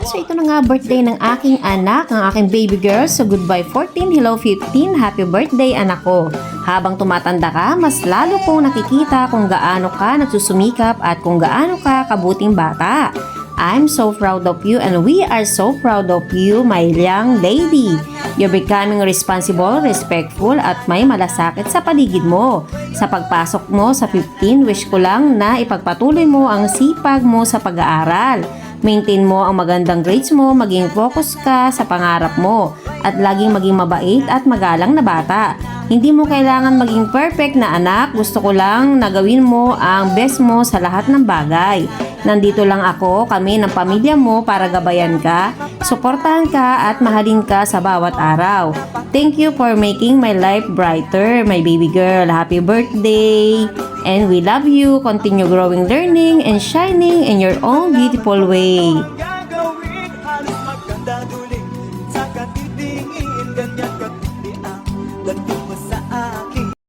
So ito na nga birthday ng aking anak, ng aking baby girl. So goodbye 14, hello 15, happy birthday anak ko. Habang tumatanda ka, mas lalo kong nakikita kung gaano ka nagsusumikap at kung gaano ka kabuting bata. I'm so proud of you and we are so proud of you, my young lady. You're becoming responsible, respectful at may malasakit sa paligid mo. Sa pagpasok mo sa 15, wish ko lang na ipagpatuloy mo ang sipag mo sa pag-aaral. Maintain mo ang magandang grades mo, maging focus ka sa pangarap mo, at laging maging mabait at magalang na bata. Hindi mo kailangan maging perfect na anak, gusto ko lang na gawin mo ang best mo sa lahat ng bagay. Nandito lang ako, kami ng pamilya mo para gabayan ka, suportahan ka at mahalin ka sa bawat araw. Thank you for making my life brighter, my baby girl. Happy birthday! And we love you. Continue growing, learning, and shining in your own beautiful way. Gagawin halos maganda duling sa katitingin ganyan katindi ang dating